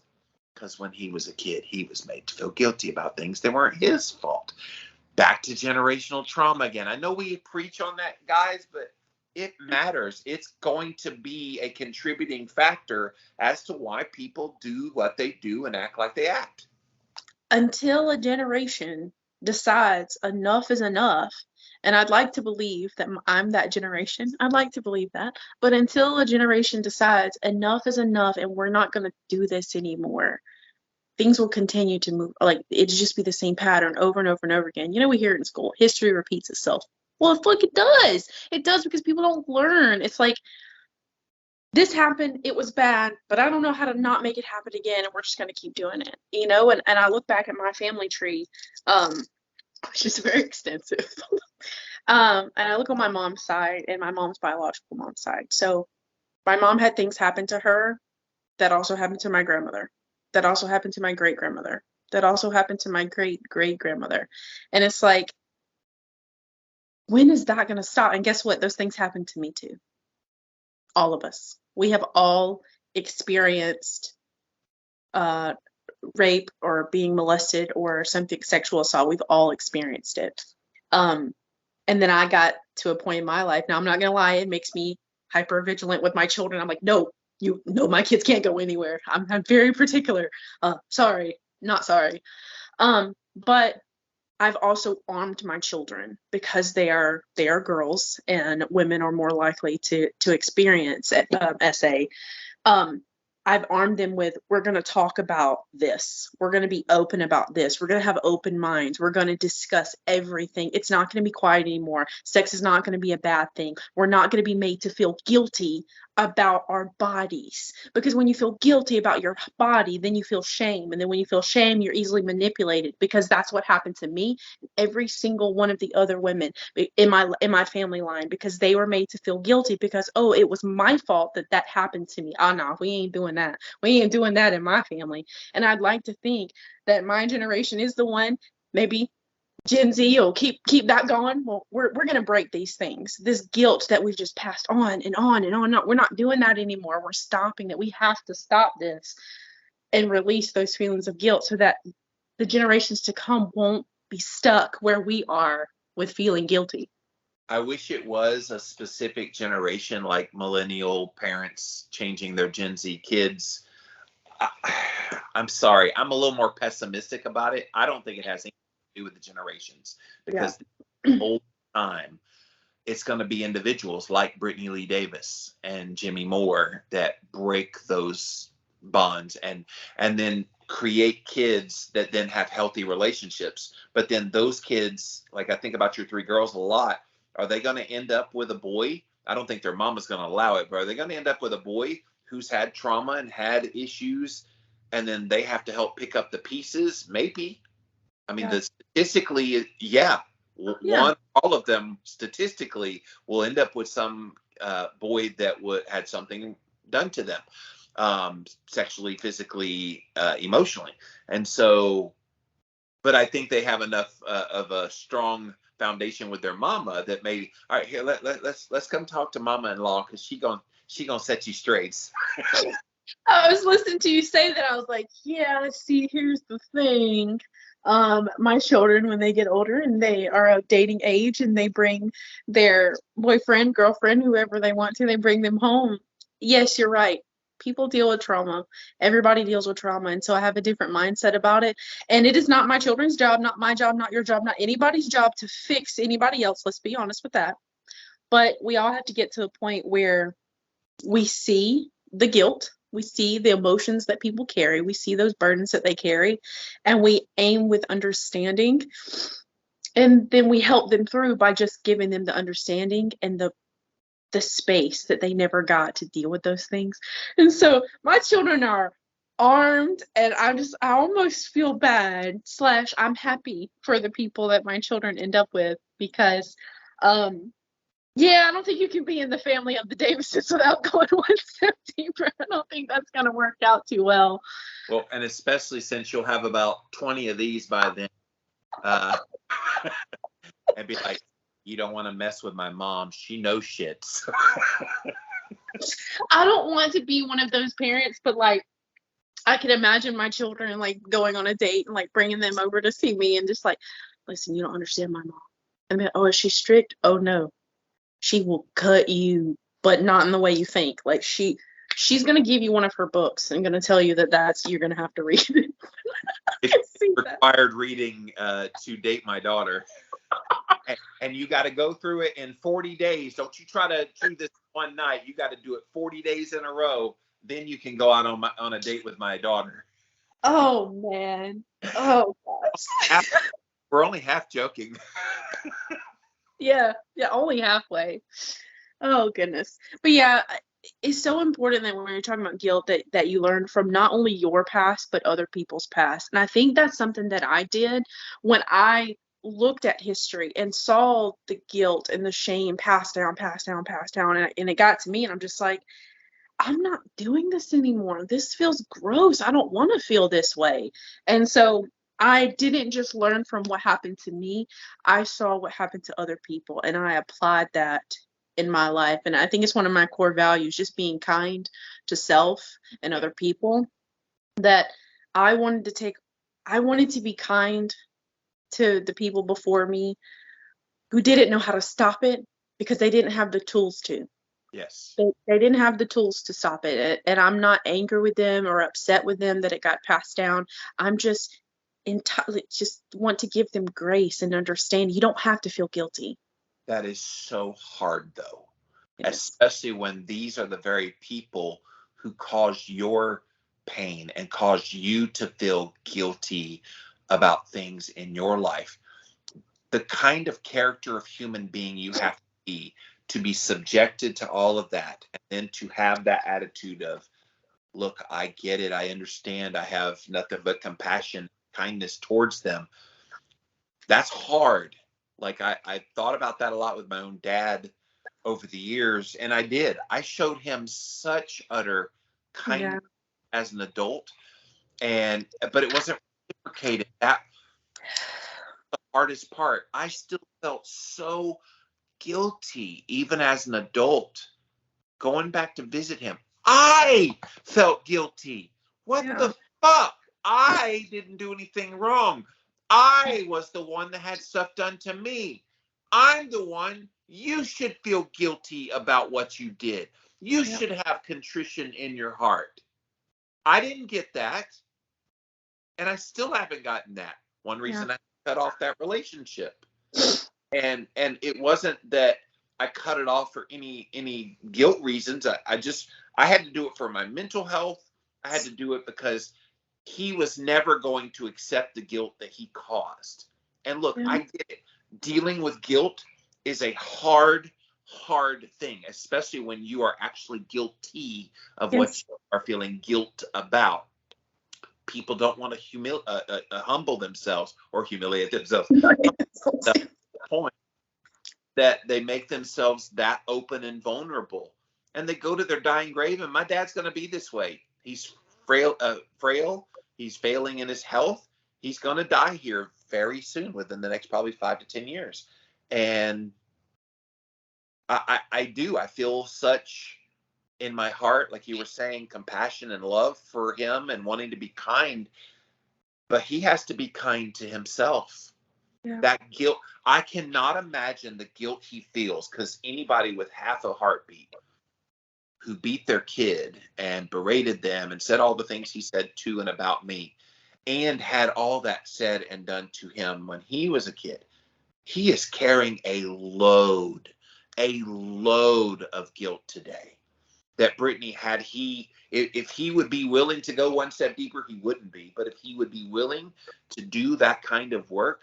because when he was a kid, he was made to feel guilty about things that weren't his fault. Back to generational trauma again. I know we preach on that, guys, but it matters. It's going to be a contributing factor as to why people do what they do and act like they act. Until a generation decides enough is enough, and I'd like to believe that I'm that generation. I'd like to believe that. But until a generation decides enough is enough and we're not going to do this anymore, things will continue to move. Like, it'll just be the same pattern over and over and over again. You know, we hear it in school. History repeats itself. Well, look, it does. It does, because people don't learn. It's like, this happened, it was bad, but I don't know how to not make it happen again, and we're just going to keep doing it, you know? And I look back at my family tree, which is very extensive. And I look on my mom's side and my mom's biological mom's side. So my mom had things happen to her that also happened to my grandmother, that also happened to my great-grandmother, that also happened to my great-great-grandmother. And it's like, when is that going to stop? And guess what? Those things happened to me too. All of us. We have all experienced rape or being molested or something, sexual assault. We've all experienced it. And then I got to a point in my life. Now, I'm not going to lie. It makes me hyper vigilant with my children. I'm like, no, my kids can't go anywhere. I'm very particular. Sorry, not sorry. But I've also armed my children, because they are girls, and women are more likely to experience SA. I've armed them with, we're going to talk about this. We're going to be open about this. We're going to have open minds. We're going to discuss everything. It's not going to be quiet anymore. Sex is not going to be a bad thing. We're not going to be made to feel guilty about our bodies, because when you feel guilty about your body, then you feel shame. And then when you feel shame, you're easily manipulated, because that's what happened to me and every single one of the other women in my family line, because they were made to feel guilty because, oh, it was my fault that happened to me. Oh, no, we ain't doing that. We ain't doing that in my family. And I'd like to think that my generation is the one, maybe Gen Z will keep that going. Well, we're going to break these things. This guilt that we've just passed on and on and on. No, we're not doing that anymore. We're stopping that. We have to stop this and release those feelings of guilt so that the generations to come won't be stuck where we are with feeling guilty. I wish it was a specific generation, like millennial parents changing their Gen Z kids. I'm sorry. I'm a little more pessimistic about it. I don't think it has anything to do with the generations, because the whole time it's going to be individuals like Brittany Lee Davis and Jimmy Moore that break those bonds and then create kids that then have healthy relationships. But then those kids, like I think about your three girls a lot, are they going to end up with a boy? I don't think their mama's going to allow it, but are they going to end up with a boy who's had trauma and had issues, and then they have to help pick up the pieces? Maybe. I mean, statistically, all of them statistically will end up with some boy that had something done to them, sexually, physically, emotionally. And so, but I think they have enough of a strong foundation with their mama that maybe, all right, here, let's come talk to mama-in-law, because she gonna set you straight. I was listening to you say that. I was like, yeah, see, here's the thing. My children, when they get older and they are of dating age and they bring their boyfriend, girlfriend, whoever they want to, they bring them home. Yes, you're right. People deal with trauma. Everybody deals with trauma. And so I have a different mindset about it. And it is not my children's job, not my job, not your job, not anybody's job to fix anybody else. Let's be honest with that. But we all have to get to a point where we see the guilt. We see the emotions that people carry. We see those burdens that they carry, and we aim with understanding. And then we help them through by just giving them the understanding and the space that they never got to deal with those things. And so my children are armed, and I almost feel bad / I'm happy for the people that my children end up with, because I don't think you can be in the family of the Davises without going one step deeper. I don't think that's going to work out too well. Well, and especially since you'll have about 20 of these by then. And be like, you don't want to mess with my mom. She knows shit. I don't want to be one of those parents, but like, I can imagine my children like going on a date and like bringing them over to see me and just like, listen, you don't understand my mom. I mean, oh, is she strict? Oh, no. She will cut you, but not in the way you think. Like she's going to give you one of her books and going to tell you that's you're going to have to read it. It's required reading to date my daughter. And you got to go through it in 40 days. Don't you try to do this one night. You got to do it 40 days in a row. Then you can go out on a date with my daughter. Oh, man. Oh, gosh. We're only half joking. Yeah, only halfway. Oh, goodness. But yeah, it's so important that when you're talking about guilt that you learn from not only your past, but other people's past. And I think that's something that I did when I looked at history and saw the guilt and the shame passed down. And it got to me, and I'm just like, I'm not doing this anymore. This feels gross. I don't want to feel this way. And so I didn't just learn from what happened to me. I saw what happened to other people, and I applied that in my life. And I think it's one of my core values, just being kind to self and other people, that I wanted to be kind to the people before me who didn't know how to stop it because they didn't have the tools to. Yes. They didn't have the tools to stop it. And I'm not angry with them or upset with them that it got passed down. I'm just want to give them grace and understand. You don't have to feel guilty. That is so hard, though. Yes. Especially when these are the very people who caused your pain and caused you to feel guilty about things in your life. The kind of character of human being you have to be subjected to all of that, and then to have that attitude of, look, I get it, I understand, I have nothing but compassion, kindness towards them. That's hard. Like I thought about that a lot with my own dad over the years, and I showed him such utter kindness as an adult, but it wasn't reciprocated. That the hardest part. I still felt so guilty even as an adult going back to visit him. I felt guilty. What the fuck? I didn't do anything wrong. I was the one that had stuff done to me. I'm the one. You should feel guilty about what you did. You should have contrition in your heart. I didn't get that. And I still haven't gotten that. One reason I cut off that relationship. And it wasn't that I cut it off for any guilt reasons. I had to do it for my mental health. I had to do it because he was never going to accept the guilt that he caused. And look, I get it. Dealing with guilt is a hard thing, especially when you are actually guilty of what you are feeling guilt about. People don't want to humble themselves or humiliate themselves. The point that they make themselves that open and vulnerable, and they go to their dying grave. And my dad's going to be this way. He's frail. He's failing in his health. He's going to die here very soon, within the next probably 5 to 10 years. And I feel such in my heart, like you were saying, compassion and love for him and wanting to be kind, but he has to be kind to himself. That guilt, I cannot imagine the guilt he feels, because anybody with half a heartbeat who beat their kid and berated them and said all the things he said to and about me, and had all that said and done to him when he was a kid, he is carrying a load of guilt today. That Brittany, if he would be willing to go one step deeper, he wouldn't be. But if he would be willing to do that kind of work,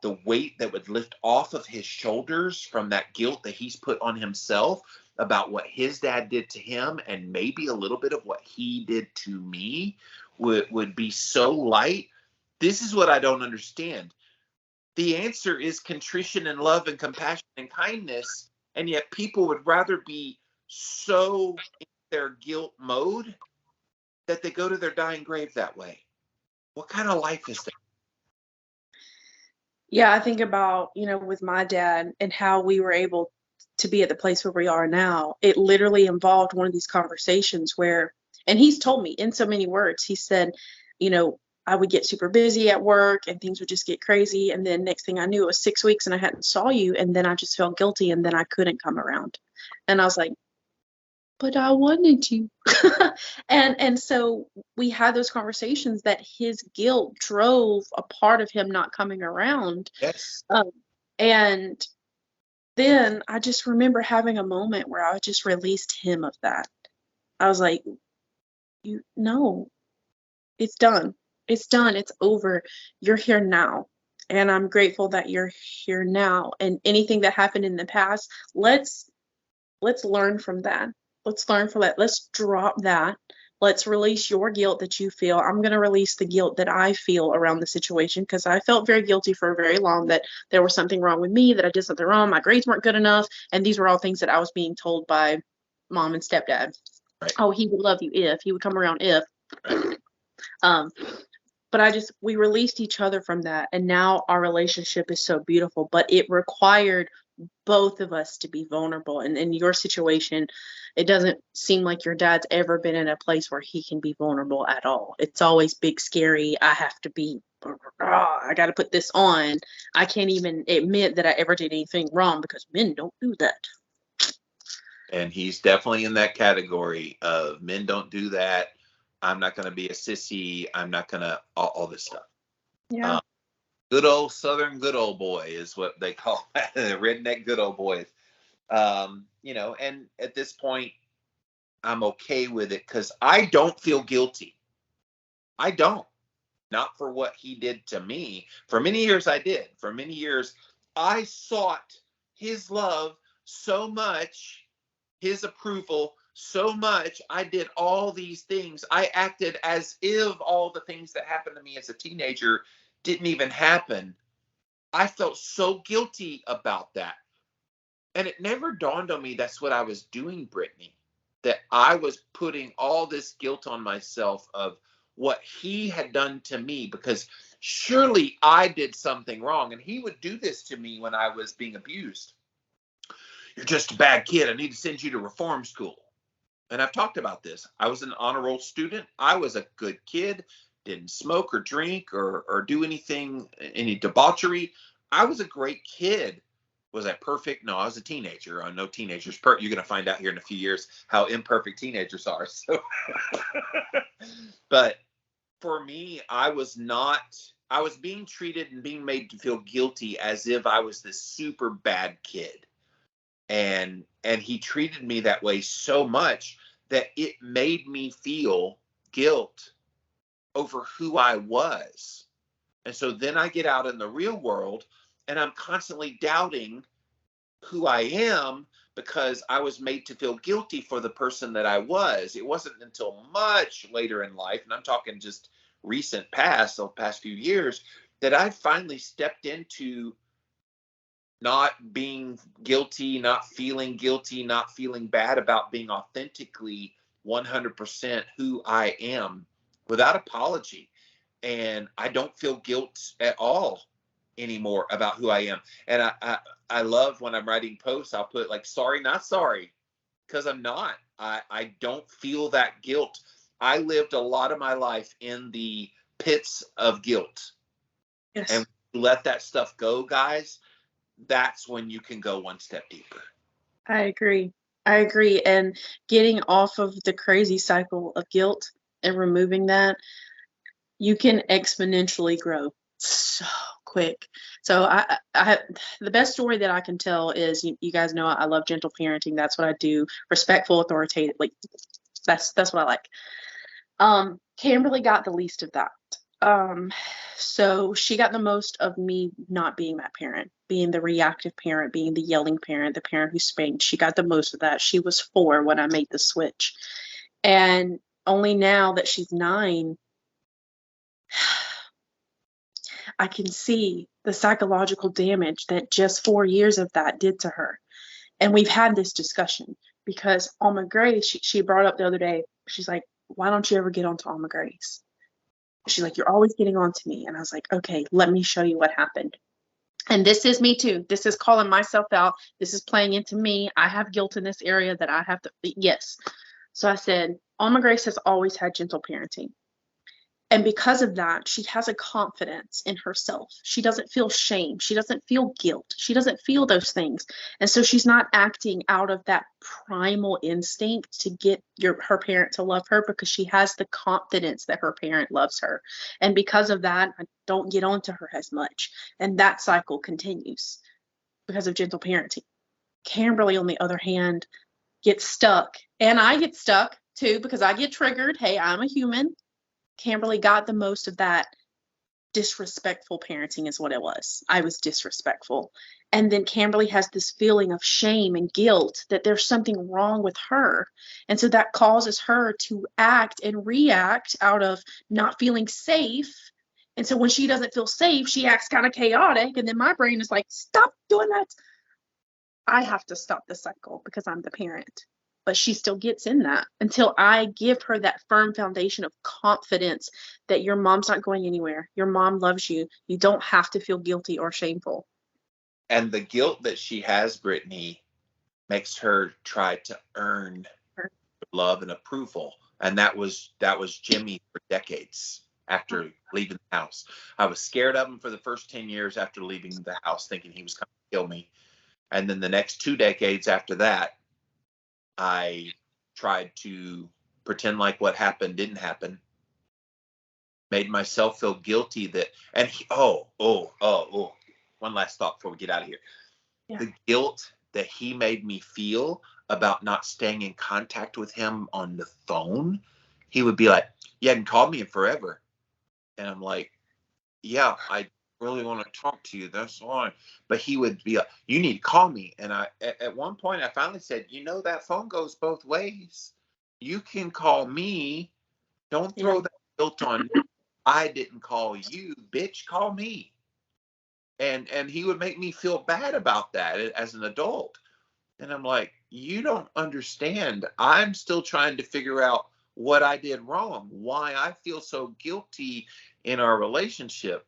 the weight that would lift off of his shoulders from that guilt that he's put on himself about what his dad did to him, and maybe a little bit of what he did to me, would be so light. This is what I don't understand. The answer is contrition and love and compassion and kindness, and yet people would rather be so in their guilt mode that they go to their dying grave that way. What kind of life is that? Yeah, I think about, with my dad and how we were able to be at the place where we are now. It literally involved one of these conversations where, and he's told me in so many words, he said, I would get super busy at work and things would just get crazy. And then next thing I knew, it was 6 weeks and I hadn't saw you. And then I just felt guilty, and then I couldn't come around. And I was like, but I wanted to. and so we had those conversations that his guilt drove a part of him not coming around. Yes. And then I just remember having a moment where I just released him of that. I was like, no, it's done. It's done. It's over. You're here now. And I'm grateful that you're here now. And anything that happened in the past, let's learn from that. Let's learn from that. Let's drop that. Let's release your guilt that you feel. I'm going to release the guilt that I feel around the situation, because I felt very guilty for very long that there was something wrong with me, that I did something wrong. My grades weren't good enough. And these were all things that I was being told by mom and stepdad. Right. Oh, he would love you if he would come around if. But we released each other from that. And now our relationship is so beautiful, but it required both of us to be vulnerable. And in your situation, it doesn't seem like your dad's ever been in a place where he can be vulnerable at all. It's always big, scary. I have to be, I got to put this on. I can't even admit that I ever did anything wrong, because men don't do that. And he's definitely in that category of men don't do that. I'm not going to be a sissy. I'm not going to all this stuff. Yeah. Good old Southern good old boy is what they call it. Redneck good old boys. And at this point, I'm okay with it, because I don't feel guilty. I don't. Not for what he did to me. For many years, I did. For many years, I sought his love so much, his approval so much. I did all these things. I acted as if all the things that happened to me as a teenager didn't even happen. I felt so guilty about that. And it never dawned on me that's what I was doing, Brittany. That I was putting all this guilt on myself of what he had done to me, because surely I did something wrong. And he would do this to me when I was being abused. You're just a bad kid. I need to send you to reform school. And I've talked about this. I was an honor roll student. I was a good kid. didn't smoke or drink or do anything, any debauchery. I was a great kid. Was I perfect? No, I was a teenager. I know teenagers. You're going to find out here in a few years how imperfect teenagers are. So, but for me, I was being treated and being made to feel guilty as if I was this super bad kid. And he treated me that way so much that it made me feel guilt over who I was. And so then I get out in the real world and I'm constantly doubting who I am because I was made to feel guilty for the person that I was. It wasn't until much later in life, and I'm talking just recent past, the past few years, that I finally stepped into not being guilty, not feeling bad about being authentically 100% who I am without apology. And I don't feel guilt at all anymore about who I am. And I love when I'm writing posts, I'll put like, sorry, not sorry, because I'm not. I don't feel that guilt. I lived a lot of my life in the pits of guilt. Yes. And let that stuff go, guys. That's when you can go one step deeper. I agree. And getting off of the crazy cycle of guilt and removing that, you can exponentially grow so quick. So I have the best story that I can tell is you guys know I love gentle parenting. That's what I do. Respectful, authoritative. Like that's what I like. Kimberly got the least of that. So she got the most of me not being that parent, being the reactive parent, being the yelling parent, the parent who spanked. She got the most of that. She was 4 when I made the switch. And only now that she's 9, I can see the psychological damage that just 4 years of that did to her. And we've had this discussion because Alma Grace, she brought up the other day, she's like, why don't you ever get onto Alma Grace? She's like, you're always getting on to me. And I was like, okay, let me show you what happened. And this is me too. This is calling myself out. This is playing into me. I have guilt in this area that I have to, yes. So I said, Alma Grace has always had gentle parenting. And because of that, she has a confidence in herself. She doesn't feel shame. She doesn't feel guilt. She doesn't feel those things. And so she's not acting out of that primal instinct to get her parent to love her because she has the confidence that her parent loves her. And because of that, I don't get onto her as much. And that cycle continues because of gentle parenting. Kimberly, on the other hand, gets stuck. And I get stuck too because I get triggered. Hey, I'm a human. Kimberly got the most of that disrespectful parenting is what it was. I was disrespectful. And then Kimberly has this feeling of shame and guilt that there's something wrong with her. And so that causes her to act and react out of not feeling safe. And so when she doesn't feel safe, she acts kind of chaotic. And then my brain is like, stop doing that. I have to stop the cycle because I'm the parent. But she still gets in that until I give her that firm foundation of confidence that your mom's not going anywhere. Your mom loves you. You don't have to feel guilty or shameful. And the guilt that she has, Brittany, makes her try to earn love and approval. And that was Jimmy for decades after leaving the house. I was scared of him for the first 10 years after leaving the house, thinking he was coming to kill me. And then the next 2 decades after that, I tried to pretend like what happened didn't happen, made myself feel guilty that, and one last thought before we get out of here. Yeah. The guilt that he made me feel about not staying in contact with him on the phone. He would be like, you hadn't called me in forever. And I'm like, yeah, I really want to talk to you. That's why. But he would be like, you need to call me. And at one point I finally said, that phone goes both ways. You can call me. Don't throw that guilt on me. I didn't call you, bitch. Call me. And he would make me feel bad about that as an adult. And I'm like, you don't understand. I'm still trying to figure out what I did wrong, why I feel so guilty in our relationship.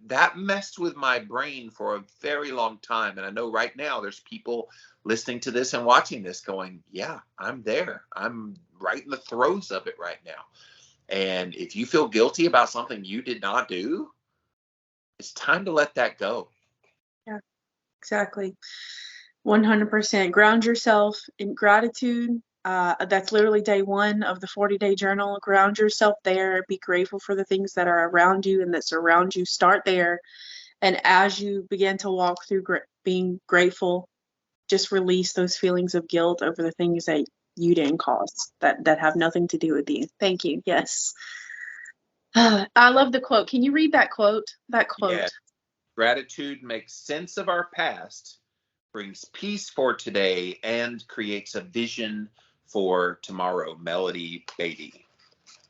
That messed with my brain for a very long time. And I know right now there's people listening to this and watching this going, yeah, I'm there. I'm right in the throes of it right now. And if you feel guilty about something you did not do, it's time to let that go. Yeah, exactly. 100%. Ground yourself in gratitude. That's literally day one of the 40-day journal. Ground yourself there. Be grateful for the things that are around you and that surround you. Start there. And as you begin to walk through being grateful, just release those feelings of guilt over the things that you didn't cause, that have nothing to do with you. Thank you. Yes. I love the quote. Can you read that quote? That quote. Yeah. Gratitude makes sense of our past, brings peace for today, and creates a vision for tomorrow. Melody Beatty.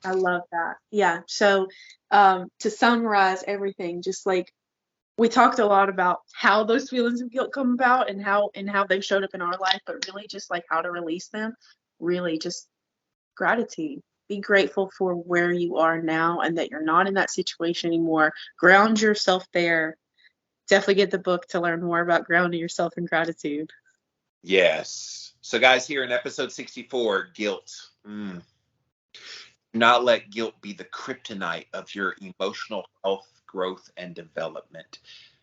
I love that. Yeah. So to summarize everything, just like we talked a lot about how those feelings of guilt come about and how they showed up in our life, but really just like how to release them. Really just gratitude. Be grateful for where you are now and that you're not in that situation anymore. Ground yourself there. Definitely get the book to learn more about grounding yourself in gratitude. Yes. So guys, here in episode 64, guilt. Do not let guilt be the kryptonite of your emotional health, growth, and development.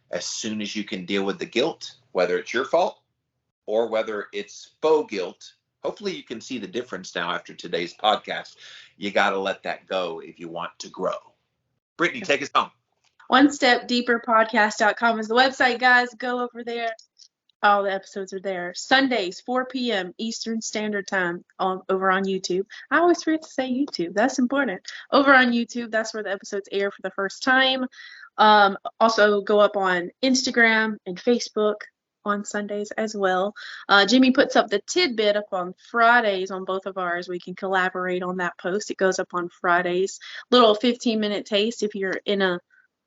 As soon as you can deal with the guilt, whether it's your fault or whether it's faux guilt, hopefully you can see the difference now after today's podcast. You got to let that go if you want to grow. Brittany, take us home. OneStepDeeperPodcast.com is the website, guys. Go over there. All the episodes are there. Sundays, 4 p.m. Eastern Standard Time over on YouTube. I always forget to say YouTube. That's important. Over on YouTube, that's where the episodes air for the first time. Also go up on Instagram and Facebook on Sundays as well. Jimmy puts up the tidbit up on Fridays on both of ours. We can collaborate on that post. It goes up on Fridays. Little 15-minute taste if you're in a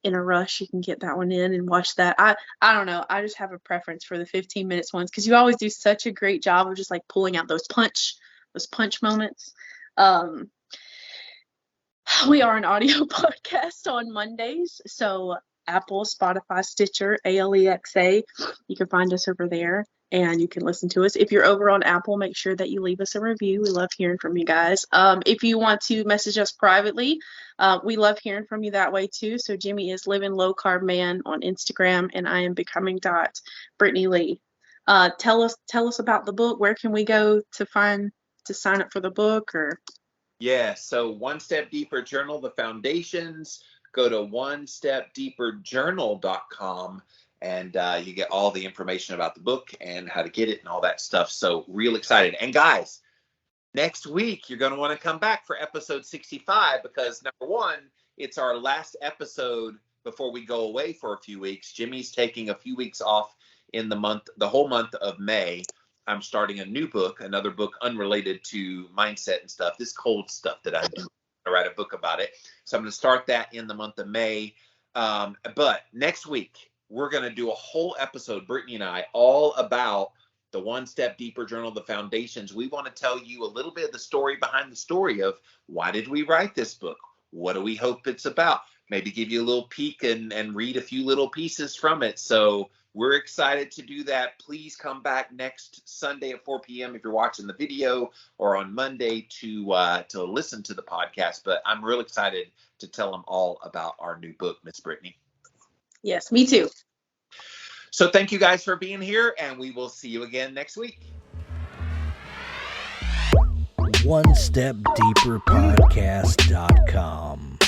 rush, you can get that one in and watch that. I don't know. I just have a preference for the 15 minutes ones because you always do such a great job of just like pulling out those punch moments. We are an audio podcast on Mondays, so Apple, Spotify, Stitcher, Alexa. You can find us over there and you can listen to us. If you're over on Apple, make sure that you leave us a review. We love hearing from you guys. If you want to message us privately, we love hearing from you that way too. So Jimmy is Living Low Carb Man on Instagram, and I am Becoming Brittany Lee. Tell us about the book. Where can we go to sign up for the book? Or yeah, so One Step Deeper Journal, the foundations. Go to onestepdeeperjournal.com and you get all the information about the book and how to get it and all that stuff. So real excited. And guys, next week, you're going to want to come back for episode 65 because number one, it's our last episode before we go away for a few weeks. Jimmy's taking a few weeks off in the whole month of May. I'm starting a new book, another book unrelated to mindset and stuff. This cold stuff that I do. I write a book about it. So I'm going to start that in the month of May. But next week, we're going to do a whole episode, Brittany and I, all about the One Step Deeper Journal, the foundations. We want to tell you a little bit of the story behind the story of why did we write this book? What do we hope it's about? Maybe give you a little peek and read a few little pieces from it. So we're excited to do that. Please come back next Sunday at 4 p.m. if you're watching the video, or on Monday to listen to the podcast. But I'm real excited to tell them all about our new book, Miss Brittany. Yes, me too. So thank you guys for being here, and we will see you again next week. OneStepDeeperPodcast.com.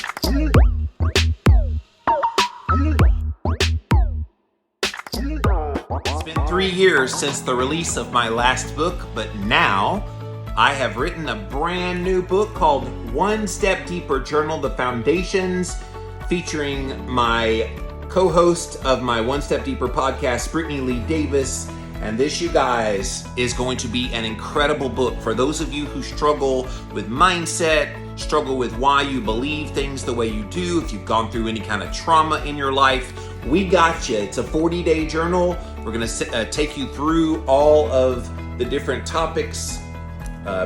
It's been 3 years since the release of my last book, but now I have written a brand new book called One Step Deeper Journal, The Foundations, featuring my co-host of my One Step Deeper podcast, Brittany Lee Davis. And this, you guys, is going to be an incredible book for those of you who struggle with mindset, struggle with why you believe things the way you do, if you've gone through any kind of trauma in your life. We got you. It's a 40-day journal. We're going to take you through all of the different topics.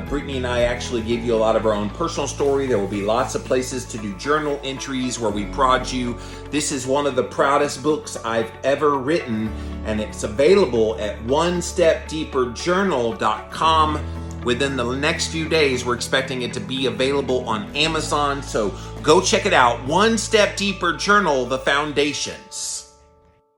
Brittany and I actually give you a lot of our own personal story. There will be lots of places to do journal entries where we prod you. This is one of the proudest books I've ever written, and it's available at onestepdeeperjournal.com. Within the next few days, we're expecting it to be available on Amazon. So go check it out. One Step Deeper Journal, The Foundations.